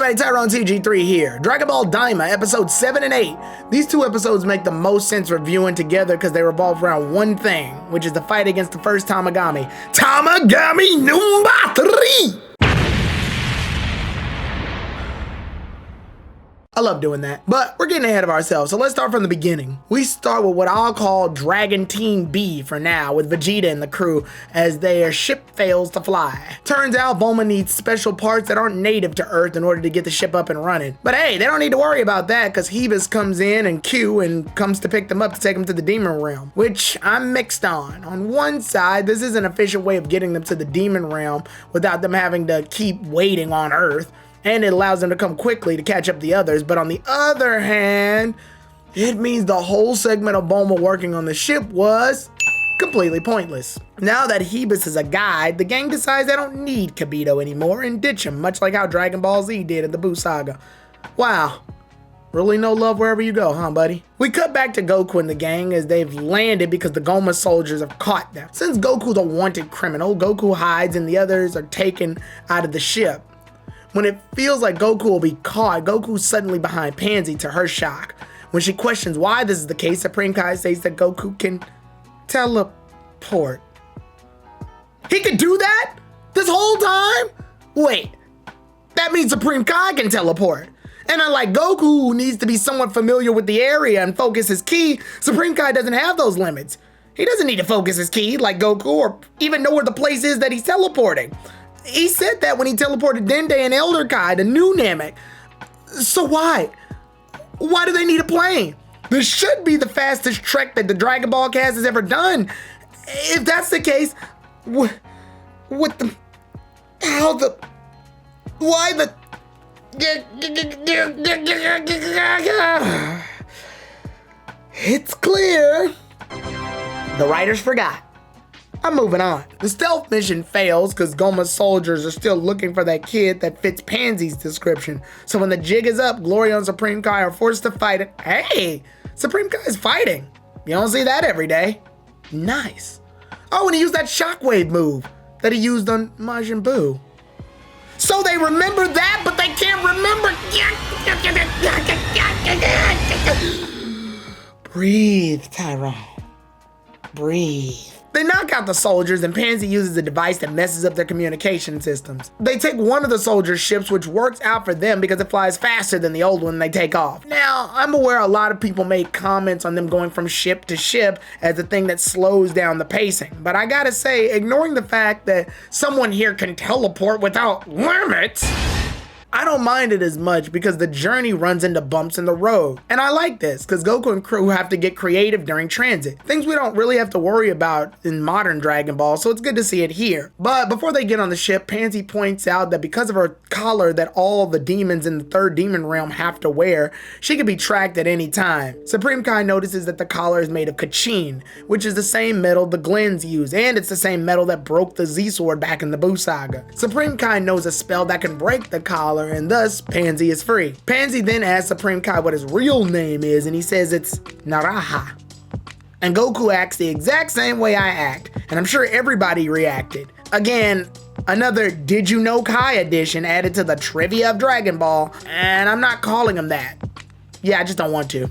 Daima Tyrone TG3 here. Dragon Ball Daima, episodes 7 and 8. These two episodes make the most sense reviewing together because they revolve around one thing, which is the fight against the first Tamagami. Tamagami number 3! I love doing that, but we're getting ahead of ourselves, so let's start from the beginning. We start with what I'll call Dragon Team B for now, with Vegeta and the crew as their ship fails to fly. Turns out Bulma needs special parts that aren't native to Earth in order to get the ship up and running. But hey, they don't need to worry about that because Hebus comes in and Q and comes to pick them up to take them to the Demon Realm, which I'm mixed on. On one side, this is an efficient way of getting them to the Demon Realm without them having to keep waiting on Earth, and it allows them to come quickly to catch up the others. But on the other hand, it means the whole segment of Bulma working on the ship was completely pointless. Now that Hebus is a guide, the gang decides they don't need Kibito anymore and ditch him, much like how Dragon Ball Z did in the Buu Saga. Wow. Really no love wherever you go, huh, buddy? We cut back to Goku and the gang as they've landed because the Goma soldiers have caught them. Since Goku's a wanted criminal, Goku hides and the others are taken out of the ship. When it feels like Goku will be caught, Goku's suddenly behind Pansy to her shock. When she questions why this is the case, Supreme Kai says that Goku can teleport. He could do that? This whole time? Wait, that means Supreme Kai can teleport. And unlike Goku, who needs to be somewhat familiar with the area and focus his ki, Supreme Kai doesn't have those limits. He doesn't need to focus his ki like Goku or even know where the place is that he's teleporting. He said that when he teleported Dende and Elder Kai to New Namek. So why? Why do they need a plane? This should be the fastest trek that the Dragon Ball cast has ever done. If that's the case, why the... It's clear. The writers forgot. I'm moving on. The stealth mission fails because Goma's soldiers are still looking for that kid that fits Pansy's description. So when the jig is up, Gloria and Supreme Kai are forced to fight it. Hey, Supreme Kai is fighting. You don't see that every day. Nice. Oh, and he used that shockwave move that he used on Majin Buu. So they remember that, but they can't remember. Breathe, Tyrone. Breathe. They knock out the soldiers and Pansy uses a device that messes up their communication systems. They take one of the soldiers' ships, which works out for them because it flies faster than the old one and they take off. Now, I'm aware a lot of people make comments on them going from ship to ship as a thing that slows down the pacing, but I gotta say, ignoring the fact that someone here can teleport without limits, I don't mind it as much because the journey runs into bumps in the road. And I like this because Goku and crew have to get creative during transit. Things we don't really have to worry about in modern Dragon Ball, so it's good to see it here. But before they get on the ship, Pansy points out that because of her collar that all the demons in the third demon realm have to wear, she can be tracked at any time. Supreme Kai notices that the collar is made of Kachin, which is the same metal the Glens use, and it's the same metal that broke the Z-Sword back in the Buu Saga. Supreme Kai knows a spell that can break the collar, and thus Pansy is free. Pansy then asks Supreme Kai what his real name is, and he says it's Naraha. And Goku acts the exact same way I act, and I'm sure everybody reacted. Again, another Did You Know Kai edition added to the trivia of Dragon Ball, and I'm not calling him that. Yeah, I just don't want to.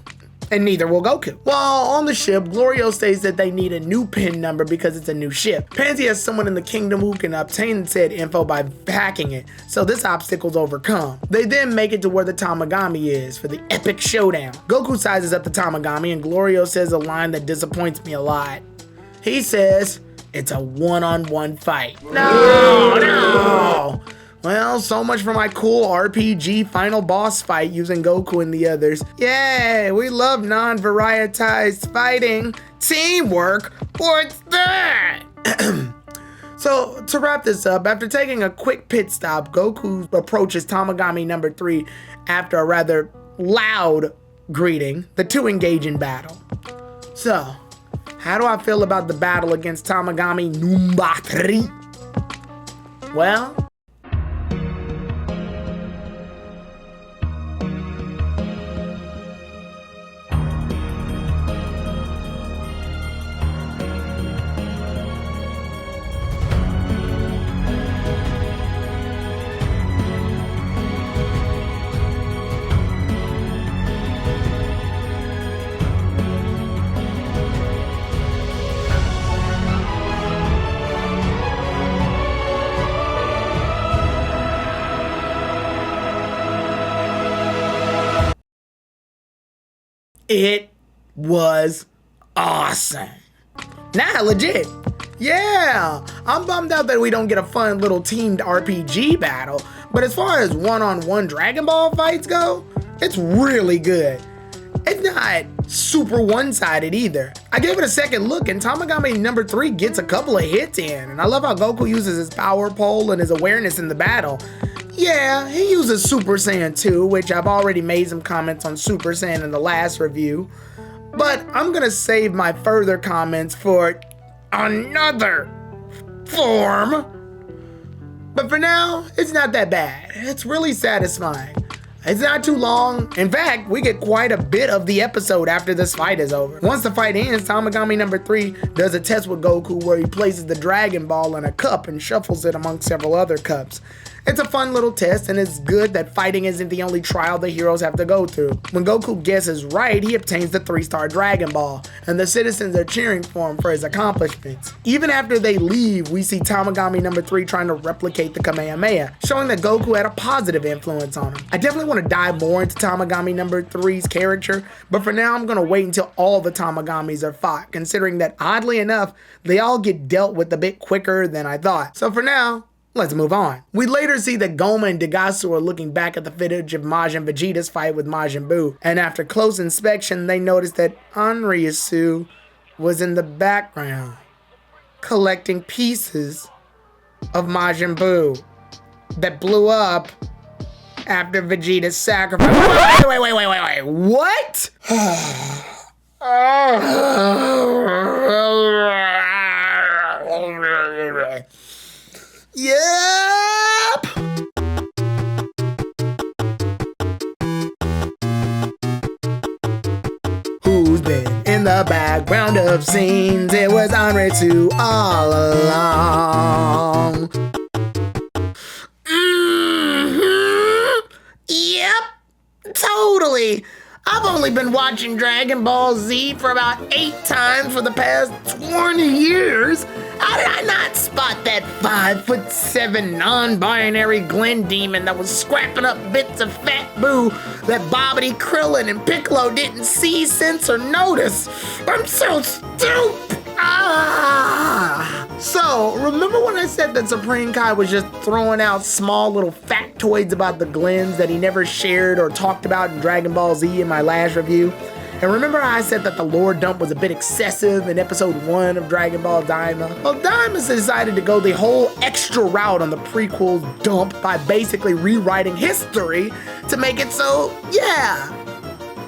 And neither will Goku. While on the ship, Glorio states that they need a new pin number because it's a new ship. Pansy has someone in the kingdom who can obtain said info by hacking it, so this obstacle's overcome. They then make it to where the Tamagami is for the epic showdown. Goku sizes up the Tamagami and Glorio says a line that disappoints me a lot. He says, it's a one-on-one fight. No! Well, so much for my cool RPG final boss fight using Goku and the others. Yay, we love non-varietized fighting. Teamwork, what's that? So, to wrap this up, after taking a quick pit stop, Goku approaches Tamagami number 3 after a rather loud greeting. The two engage in battle. So, how do I feel about the battle against Tamagami number 3? Well, It was awesome. Nah, legit. Yeah, I'm bummed out that we don't get a fun little teamed RPG battle, but as far as one-on-one Dragon Ball fights go, it's really good. It's not super one-sided either. I gave it a second look and Tamagami number 3 gets a couple of hits in, and I love how Goku uses his power pole and his awareness in the battle. Yeah, he uses Super Saiyan 2, which I've already made some comments on Super Saiyan in the last review, but I'm gonna save my further comments for another form. But for now, it's not that bad. It's really satisfying. It's not too long. In fact, we get quite a bit of the episode after this fight is over. Once the fight ends, Tamagami number 3 does a test with Goku where he places the Dragon Ball in a cup and shuffles it among several other cups. It's a fun little test, and it's good that fighting isn't the only trial the heroes have to go through. When Goku guesses right, he obtains the 3-star Dragon Ball, and the citizens are cheering for him for his accomplishments. Even after they leave, we see Tamagami number 3 trying to replicate the Kamehameha, showing that Goku had a positive influence on him. I definitely want to dive more into Tamagami number 3's character, but for now I'm going to wait until all the Tamagamis are fought, considering that oddly enough, they all get dealt with a bit quicker than I thought. So for now, let's move on. We later see that Goma and Degasu are looking back at the footage of Majin Vegeta's fight with Majin Buu, and after close inspection, they notice that Anrinsu was in the background, collecting pieces of Majin Buu that blew up after Vegeta's sacrifice. Wait, what? Yep! Who's been in the background of scenes? It was Anrinsu all along. Yep, totally. I've only been watching Dragon Ball Z for about 8 times for the past 20 years. How did I not spot that 5'7" non-binary Glen demon that was scrapping up bits of Fat Boo that Bobbity, Krillin, and Piccolo didn't see, sense, or notice? I'm so stupid! So, remember when I said that Supreme Kai was just throwing out small little factoids about the Glens that he never shared or talked about in Dragon Ball Z in my last review? And remember how I said that the lore dump was a bit excessive in episode 1 of Dragon Ball Daima? Well, Daima decided to go the whole extra route on the prequel dump by basically rewriting history to make it so, yeah,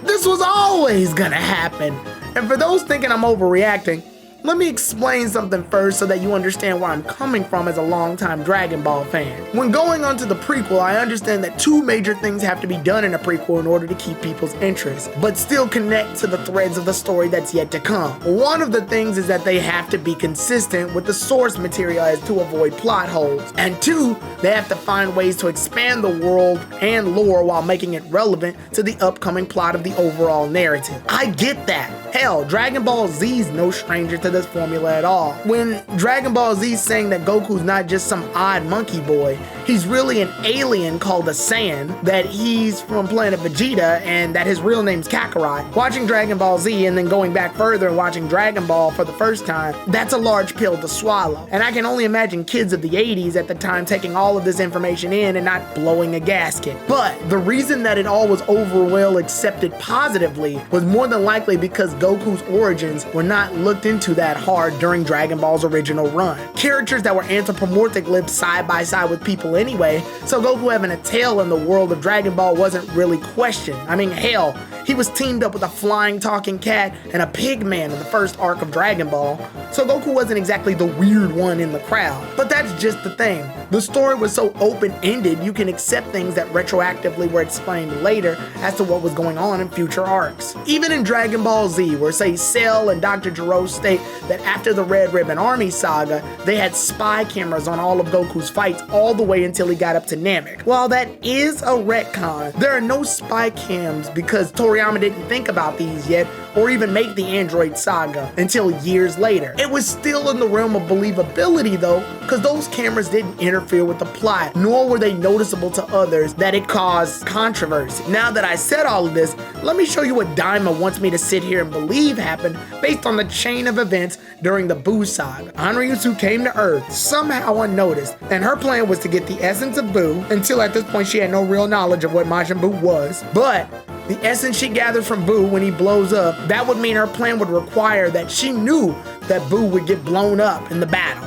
this was always gonna happen. And for those thinking I'm overreacting, let me explain something first so that you understand where I'm coming from as a longtime Dragon Ball fan. When going on to the prequel, I understand that 2 major things have to be done in a prequel in order to keep people's interest, but still connect to the threads of the story that's yet to come. One of the things is that they have to be consistent with the source material as to avoid plot holes. And 2, they have to find ways to expand the world and lore while making it relevant to the upcoming plot of the overall narrative. I get that. Hell, Dragon Ball Z's no stranger to this formula at all. When Dragon Ball Z's saying that Goku's not just some odd monkey boy, he's really an alien called a Saiyan, that he's from planet Vegeta, and that his real name's Kakarot. Watching Dragon Ball Z and then going back further and watching Dragon Ball for the first time, that's a large pill to swallow. And I can only imagine kids of the 80s at the time taking all of this information in and not blowing a gasket. But the reason that it all was overall accepted positively was more than likely because Goku's origins were not looked into that hard during Dragon Ball's original run. Characters that were anthropomorphic lived side by side with people anyway, so Goku having a tail in the world of Dragon Ball wasn't really questioned. I mean, hell, he was teamed up with a flying talking cat and a pig man in the first arc of Dragon Ball, so Goku wasn't exactly the weird one in the crowd. But that's just the thing. The story was so open-ended, you can accept things that retroactively were explained later as to what was going on in future arcs. Even in Dragon Ball Z, where say Cell and Dr. Gero state that after the Red Ribbon Army saga, they had spy cameras on all of Goku's fights all the way until he got up to Namek. While that is a retcon, there are no spy cams because Toriyama didn't think about these yet or even make the Android saga until years later. It was still in the realm of believability though, because those cameras didn't interfere with the plot, nor were they noticeable to others that it caused controversy. Now that I said all of this, let me show you what Daima wants me to sit here and believe happened based on the chain of events during the Buu saga. Anrinsu came to Earth somehow unnoticed, and her plan was to get the essence of Buu. Until at this point she had no real knowledge of what Majin Buu was, but the essence she gathered from Buu when he blows up, that would mean her plan would require that she knew that Buu would get blown up in the battle.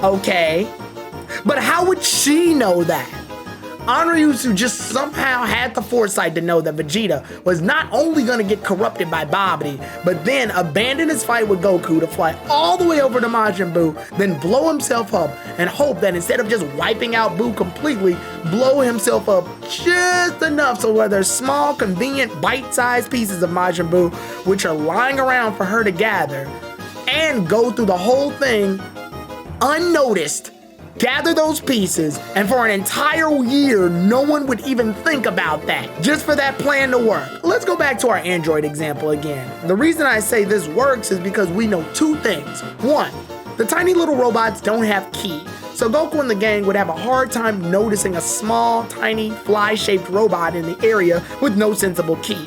Okay, but how would she know that? Anrinsu just somehow had the foresight to know that Vegeta was not only going to get corrupted by Babidi, but then abandon his fight with Goku to fly all the way over to Majin Buu, then blow himself up and hope that instead of just wiping out Buu completely, blow himself up just enough so where there's small, convenient, bite-sized pieces of Majin Buu which are lying around for her to gather, and go through the whole thing unnoticed, gather those pieces, and for an entire year, no one would even think about that, just for that plan to work. Let's go back to our Android example again. The reason I say this works is because we know two things. One, the tiny little robots don't have ki, so Goku and the gang would have a hard time noticing a small, tiny, fly-shaped robot in the area with no sensible ki.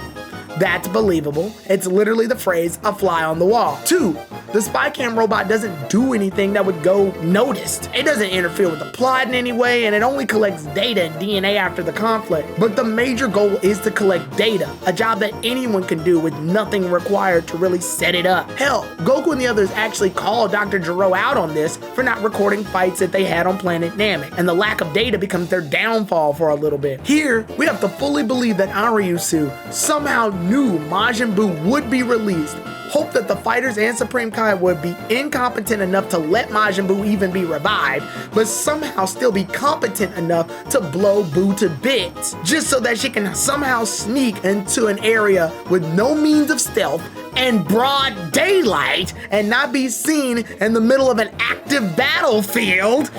That's believable. It's literally the phrase, a fly on the wall. Two, the spy cam robot doesn't do anything that would go noticed. It doesn't interfere with the plot in any way, and it only collects data and DNA after the conflict. But the major goal is to collect data, a job that anyone can do with nothing required to really set it up. Hell, Goku and the others actually called Dr. Gero out on this for not recording fights that they had on planet Namek, and the lack of data becomes their downfall for a little bit. Here, we have to fully believe that Anrinsu somehow knew Majin Buu would be released, hope that the fighters and Supreme Kai would be incompetent enough to let Majin Buu even be revived, but somehow still be competent enough to blow Buu to bits, just so that she can somehow sneak into an area with no means of stealth and broad daylight and not be seen in the middle of an active battlefield.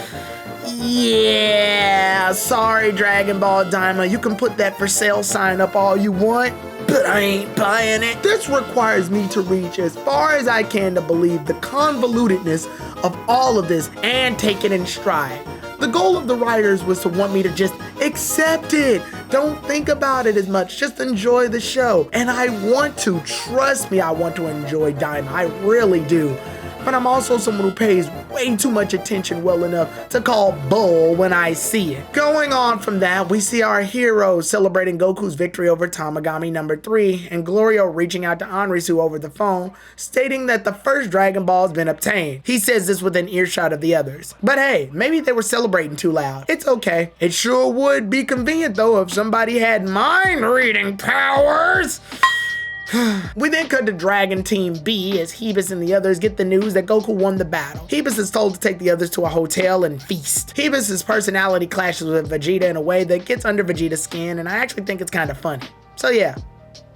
Yeah, sorry Dragon Ball Daima, you can put that for sale sign up all you want, but I ain't buying it. This requires me to reach as far as I can to believe the convolutedness of all of this and take it in stride. The goal of the writers was to want me to just accept it. Don't think about it as much, just enjoy the show. And I want to, trust me, I want to enjoy Daima, I really do. But I'm also someone who pays way too much attention well enough to call bull when I see it. Going on from that, we see our heroes celebrating Goku's victory over Tamagami number 3, and Glorio reaching out to Anrinsu over the phone, stating that the first Dragon Ball has been obtained. He says this within earshot of the others. But hey, maybe they were celebrating too loud. It's okay. It sure would be convenient though if somebody had mind-reading powers. We then cut to Dragon Team B as Hebus and the others get the news that Goku won the battle. Hebus is told to take the others to a hotel and feast. Hebus' personality clashes with Vegeta in a way that gets under Vegeta's skin, and I actually think it's kind of funny. So yeah,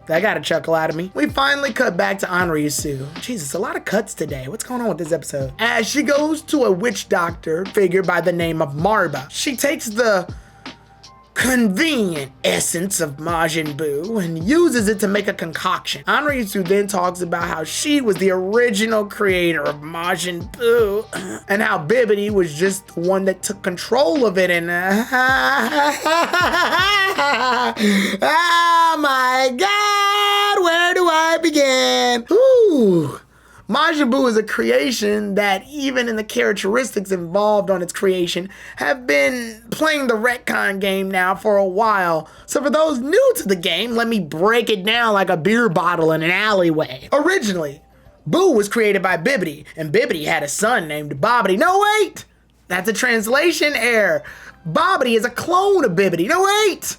that got a chuckle out of me. We finally cut back to Anrinsu. Jesus, a lot of cuts today. What's going on with this episode? As she goes to a witch doctor figure by the name of Marba. She takes the convenient essence of Majin Buu and uses it to make a concoction. Anrinsu then talks about how she was the original creator of Majin Buu and how Babidi was just the one that took control of it, and oh my god, where do I begin? Ooh. Majin Buu is a creation that, even in the characteristics involved on its creation, have been playing the retcon game now for a while. So for those new to the game, let me break it down like a beer bottle in an alleyway. Originally, Buu was created by Babidi, and Babidi had a son named Babidi. No, wait! That's a translation error. Babidi is a clone of Babidi. No, wait!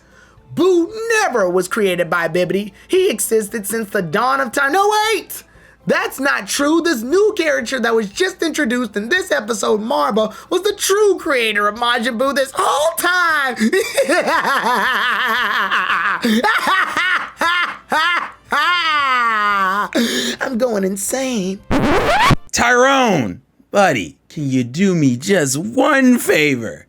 Buu never was created by Babidi. He existed since the dawn of time. No, wait! That's not true. This new character that was just introduced in this episode, Marba, was the true creator of Majin Buu this whole time. I'm going insane. Tyrone, buddy, can you do me just one favor?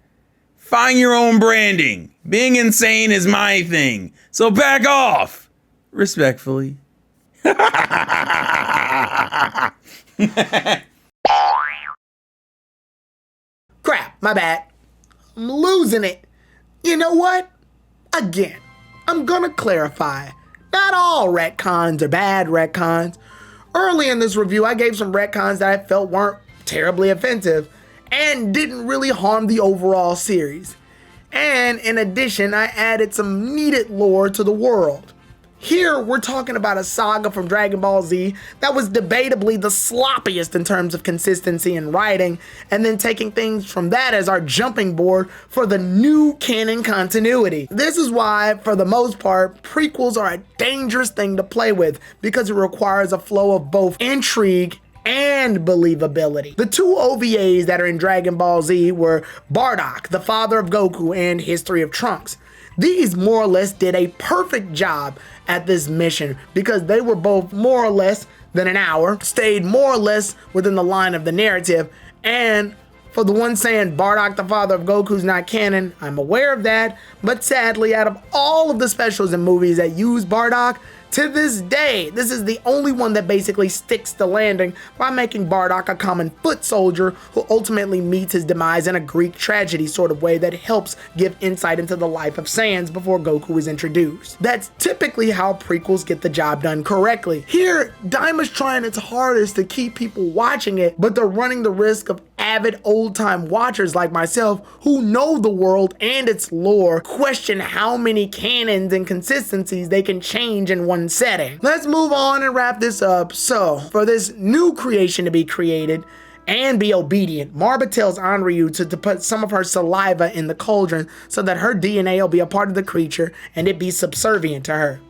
Find your own branding. Being insane is my thing, so back off. Respectfully. Crap, my bad. I'm losing it. You know what? Again, I'm gonna clarify. Not all retcons are bad retcons. Early in this review, I gave some retcons that I felt weren't terribly offensive and didn't really harm the overall series. And in addition, I added some needed lore to the world. Here, we're talking about a saga from Dragon Ball Z that was debatably the sloppiest in terms of consistency in writing, and then taking things from that as our jumping board for the new canon continuity. This is why, for the most part, prequels are a dangerous thing to play with, because it requires a flow of both intrigue and believability. The two OVAs that are in Dragon Ball Z were Bardock, the father of Goku, and History of Trunks. These more or less did a perfect job at this mission because they were both more or less than an hour, stayed more or less within the line of the narrative, and for the one saying Bardock, the father of Goku's not canon, I'm aware of that, but sadly, out of all of the specials and movies that use Bardock, to this day, this is the only one that basically sticks the landing by making Bardock a common foot soldier who ultimately meets his demise in a Greek tragedy sort of way that helps give insight into the life of Sans before Goku is introduced. That's typically how prequels get the job done correctly. Here, Daima's trying its hardest to keep people watching it, but they're running the risk of avid old-time watchers like myself who know the world and its lore question how many canons and consistencies they can change in one setting. Let's move on and wrap this up. So, for this new creation to be created and be obedient, Marba tells Anrinsu to put some of her saliva in the cauldron so that her DNA will be a part of the creature and it be subservient to her.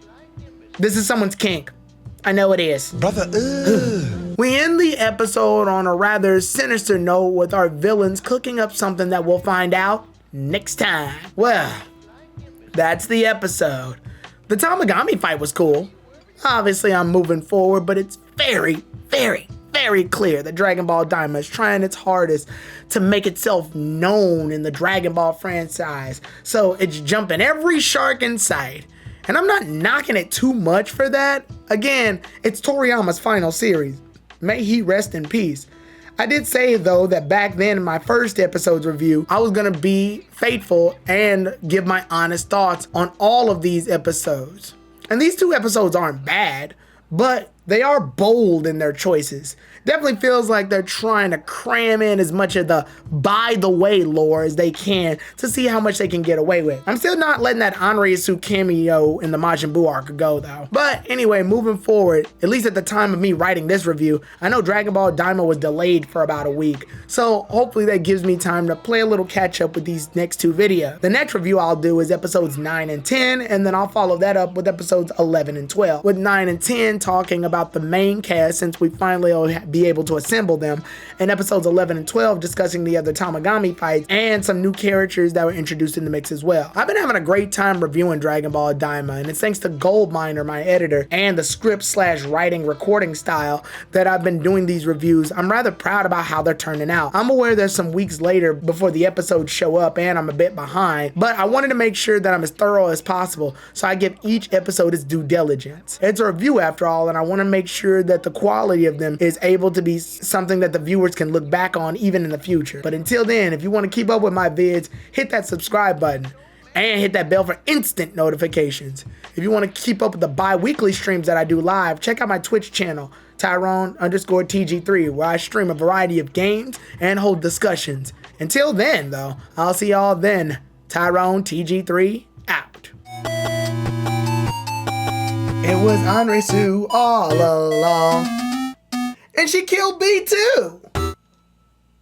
This is someone's kink. I know it is. Brother, We end the episode on a rather sinister note with our villains cooking up something that we'll find out next time. Well, that's the episode. The Tamagami fight was cool. Obviously, I'm moving forward, but it's very, very, very clear that Dragon Ball Daima is trying its hardest to make itself known in the Dragon Ball franchise. So it's jumping every shark in sight. And I'm not knocking it too much for that. Again, it's Toriyama's final series. May he rest in peace. I did say, though, that back then in my first episode's review, I was going to be faithful and give my honest thoughts on all of these episodes. And these two episodes aren't bad, but they are bold in their choices. Definitely feels like they're trying to cram in as much of the by the way lore as they can to see how much they can get away with. I'm still not letting that Anrinsu cameo in the Majin Buu arc go though. But anyway, moving forward, at least at the time of me writing this review, I know Dragon Ball Daima was delayed for about a week. So hopefully that gives me time to play a little catch up with these next two videos. The next review I'll do is episodes 9 and 10, and then I'll follow that up with episodes 11 and 12. With 9 and 10 talking about the main cast since we finally will be able to assemble them, and episodes 11 and 12 discussing the other Tamagami fights and some new characters that were introduced in the mix as well. I've been having a great time reviewing Dragon Ball Daima, and it's thanks to GoldMight, my editor, and the script/writing recording style that I've been doing these reviews. I'm rather proud about how they're turning out. I'm aware there's some weeks later before the episodes show up and I'm a bit behind, but I wanted to make sure that I'm as thorough as possible, so I give each episode its due diligence. It's a review after all, and I want to make sure that the quality of them is able to be something that the viewers can look back on even in the future. But until then, if you want to keep up with my vids, hit that subscribe button and hit that bell for instant notifications. If you want to keep up with the bi-weekly streams that I do live, check out my Twitch channel, Tyrone_TG3, where I stream a variety of games and hold discussions. Until then, though, I'll see y'all then. Tyrone TG3 out. It was Anrinsu all along. And she killed B too.